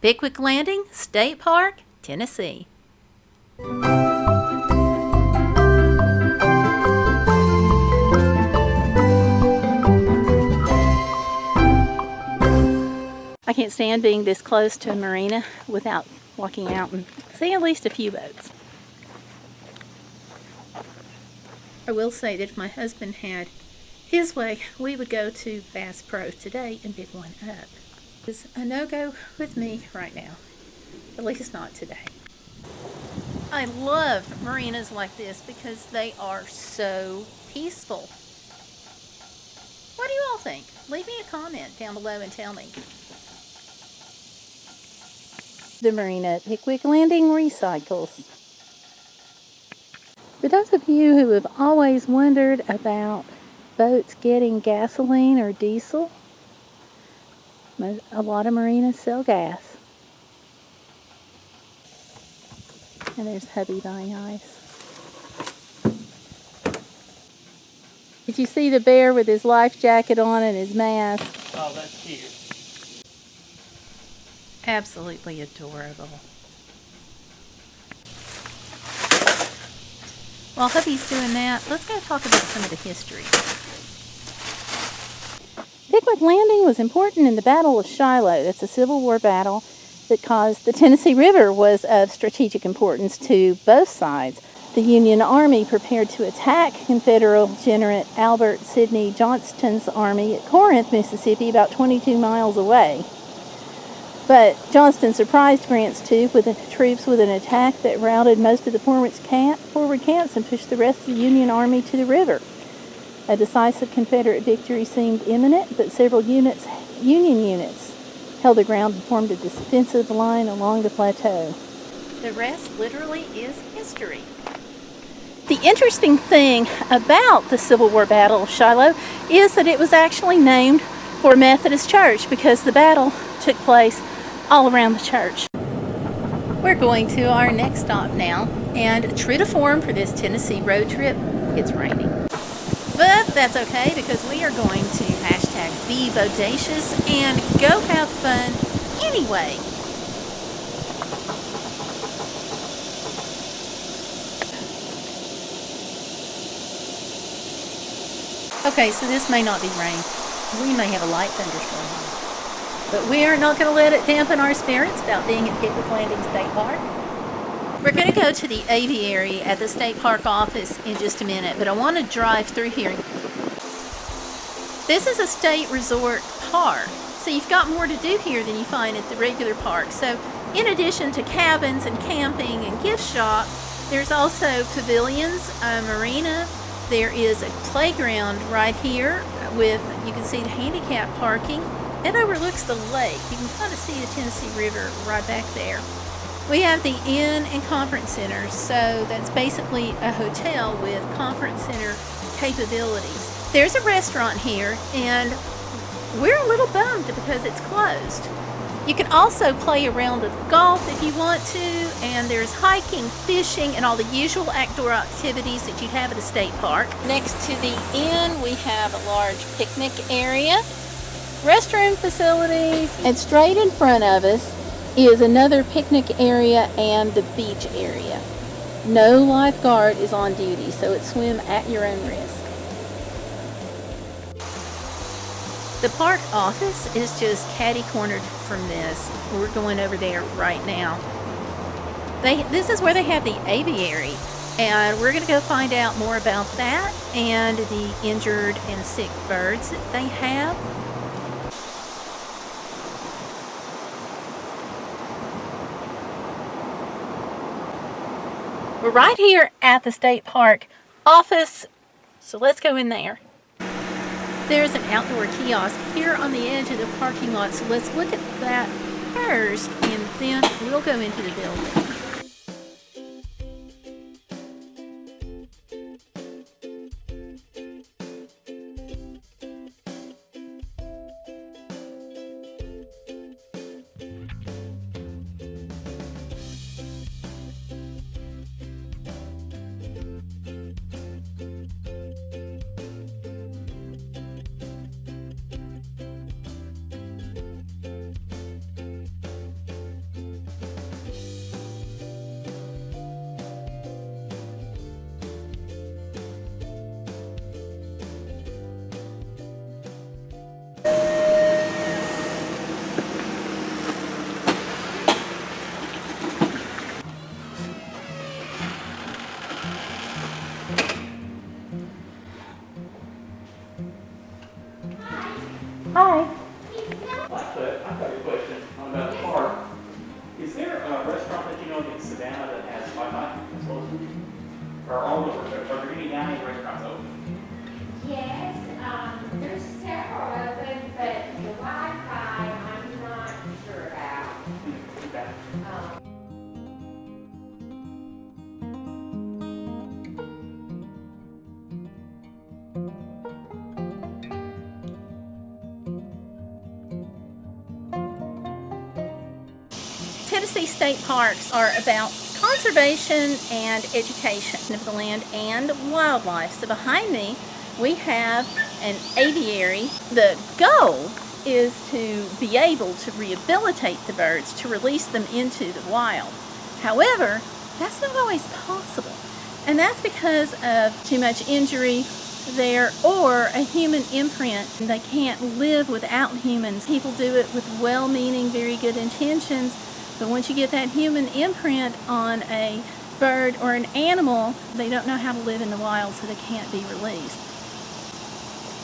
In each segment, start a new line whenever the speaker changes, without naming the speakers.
Pickwick Landing State Park, Tennessee. I can't stand being this close to a marina without walking out and seeing at least a few boats. I will say that if my husband had his way, we would go to Bass Pro today and pick one up. It's a no-go with me right now, at least not today. I love marinas like this because they are so peaceful. What do you all think? Leave me a comment down below and tell me. The marina at Pickwick Landing recycles. For those of you who have always wondered about boats getting gasoline or diesel, a lot of marinas sell gas. And there's hubby buying ice. Did you see the bear with his life jacket on and his mask?
Oh, that's cute.
Absolutely adorable. While hubby's doing that, let's go talk about some of the history. Pickwick Landing was important in the Battle of Shiloh. That's a Civil War battle that caused the Tennessee River was of strategic importance to both sides. The Union Army prepared to attack Confederate General Albert Sidney Johnston's army at Corinth, Mississippi, about 22 miles away. But Johnston surprised Grant's troops with an attack that routed most of the forward camps and pushed the rest of the Union Army to the river. A decisive Confederate victory seemed imminent, but several Union units held the ground and formed a defensive line along the plateau. The rest literally is history. The interesting thing about the Civil War Battle of Shiloh is that it was actually named for a Methodist church because the battle took place all around the church. We're going to our next stop now, and true to form for this Tennessee road trip, it's raining. But that's okay because we are going to #be Bodacious and go have fun anyway. Okay, so this may not be rain. We may have a light thunderstorm. But we are not going to let it dampen our spirits about being at Pickwick Landing State Park. We're going to go to the Aviary at the State Park office in just a minute, but I want to drive through here. This is a state resort park, so you've got more to do here than you find at the regular park. So in addition to cabins and camping and gift shop, there's also pavilions, a marina. There is a playground right here with, you can see the handicap parking. It overlooks the lake. You can kind of see the Tennessee River right back there. We have the Inn and Conference Center, so that's basically a hotel with conference center capabilities. There's a restaurant here, and we're a little bummed because it's closed. You can also play a round of golf if you want to, and there's hiking, fishing, and all the usual outdoor activities that you'd have at a state park. Next to the inn, we have a large picnic area, restroom facilities, and straight in front of us is another picnic area and the beach area. No lifeguard is on duty, so it's swim at your own risk. The park office is just catty-cornered from this. We're going over there right now. This is where they have the aviary, and we're going to go find out more about that and the injured and sick birds that they have. We're right here at the state park office, so let's go in there. There's an outdoor kiosk here on the edge of the parking lot, so let's look at that first, and then we'll go into the building. Tennessee state parks are about conservation and education of the land and wildlife. So behind me we have an aviary. The goal is to be able to rehabilitate the birds, to release them into the wild. However, that's not always possible, and that's because of too much injury there or a human imprint. They can't live without humans. People do it with well-meaning, very good intentions, but once you get that human imprint on a bird or an animal, they don't know how to live in the wild, so they can't be released.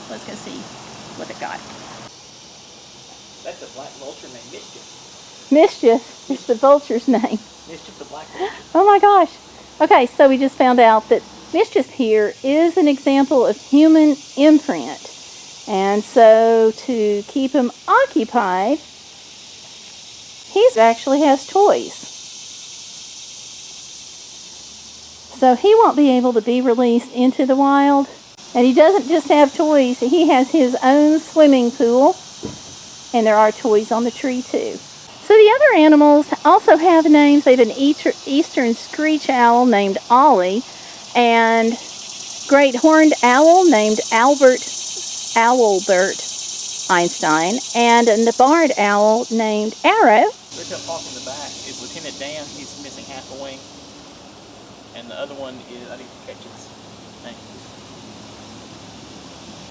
Let's go see what it got.
That's a black vulture named Mischief.
Mischief is the vulture's name.
Mischief the black vulture.
Oh my gosh. Okay, so we just found out that Mischief here is an example of human imprint. And so to keep him occupied, he actually has toys. So he won't be able to be released into the wild. And he doesn't just have toys, he has his own swimming pool. And there are toys on the tree too. So the other animals also have names. They have an eastern screech owl named Ollie, and great horned owl named Owlbert Einstein, and a barred owl named Arrow.
Red-tailed hawk in the back is Lieutenant Dan. He's missing half a wing. And the other one is, I didn't catch its name.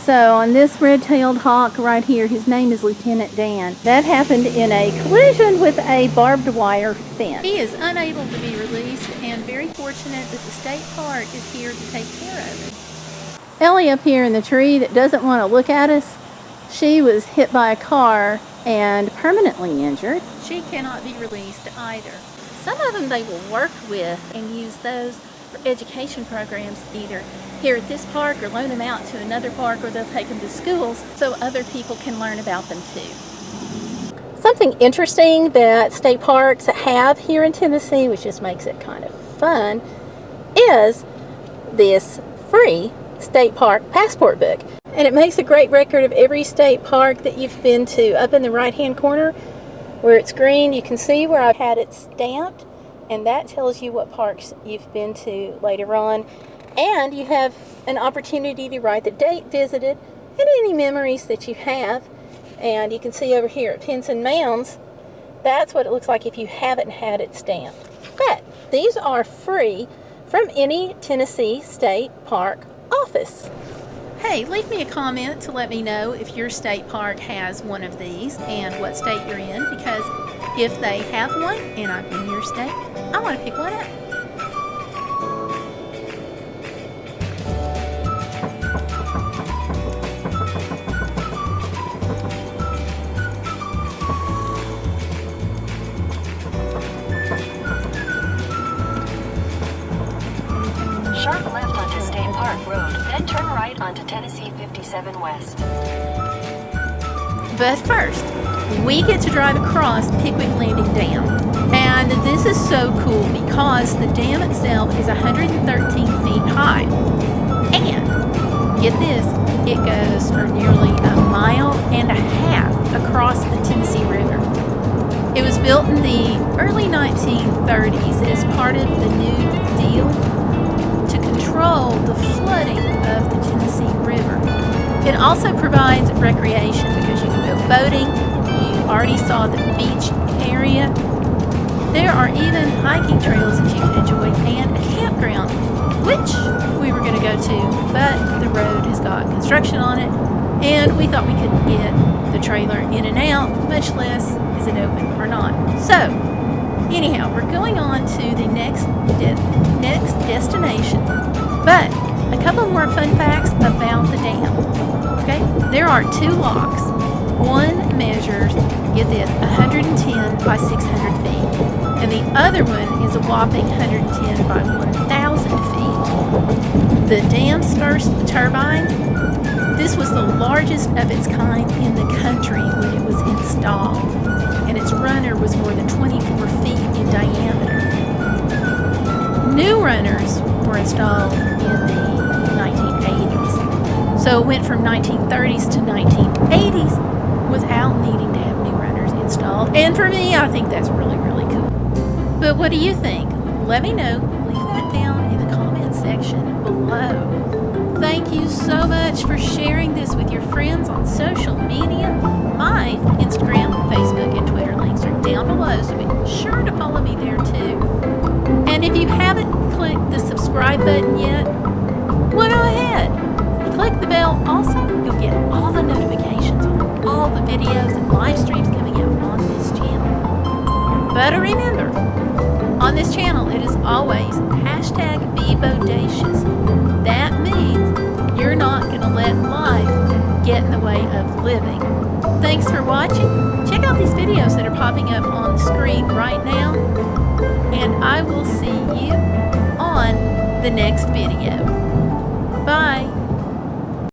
So on this red-tailed hawk right here, his name is Lieutenant Dan. That happened in a collision with a barbed wire fence. He is unable to be released, and very fortunate that the state park is here to take care of him. Ellie up here in the tree that doesn't want to look at us, she was hit by a car and permanently injured. She cannot be released either. Some of them they will work with and use those for education programs, either here at this park or loan them out to another park, or they'll take them to schools so other people can learn about them too. Something interesting that state parks have here in Tennessee, which just makes it kind of fun, is this free state park passport book. And it makes a great record of every state park that you've been to. Up in the right hand corner where it's green, you can see where I've had it stamped, and that tells you what parks you've been to later on. And you have an opportunity to write the date visited and any memories that you have. And you can see over here at Pins and Mounds, that's what it looks like if you haven't had it stamped. But these are free from any Tennessee State Park office. Hey, leave me a comment to let me know if your state park has one of these and what state you're in, because if they have one and I'm in your state, I want to pick one up.
Sharp left onto State Park Road, then turn right onto Tennessee 57 West.
But first, we get to drive across Pickwick Landing Dam. And this is so cool because the dam itself is 113 feet high. And, get this, it goes for nearly 1.5 miles across the Tennessee River. It was built in the early 1930s as part of the New Deal to control the flooding of the Tennessee River. It also provides recreation because you can go boating. You already saw the beach area. There are even hiking trails that you can enjoy and a campground, which we were going to go to, but the road has got construction on it, and we thought we could get the trailer in and out, much less is it open or not. So, anyhow, we're going on to the next destination, but a couple more fun facts about the dam. Okay, there are 2 locks. One measures, get this, 110 by 600 feet, and the other one is a whopping 110 by 1,000 feet. The dam's first turbine, this was the largest of its kind in the country when it was installed, and its runner was more than 24 feet in diameter. New runners were installed in the 1980s. So it went from 1930s to 1980s without needing to have new runners installed. And for me, I think that's really, really cool. But what do you think? Let me know. Leave that down in the comment section below. Thank you so much for sharing this with your friends on social media. My Instagram, Facebook, and Twitter links are down below, so be sure to follow me there too. And if you haven't clicked the subscribe button yet, well, go ahead. Click the bell. Also, you'll get all the notifications on all the videos and live streams coming out on this channel. But remember, on this channel, it is always #BeBodacious. That means you're not going to let life get in the way of living. Thanks for watching. Check out these videos that are popping up on the screen right now. And I will see you on the next video.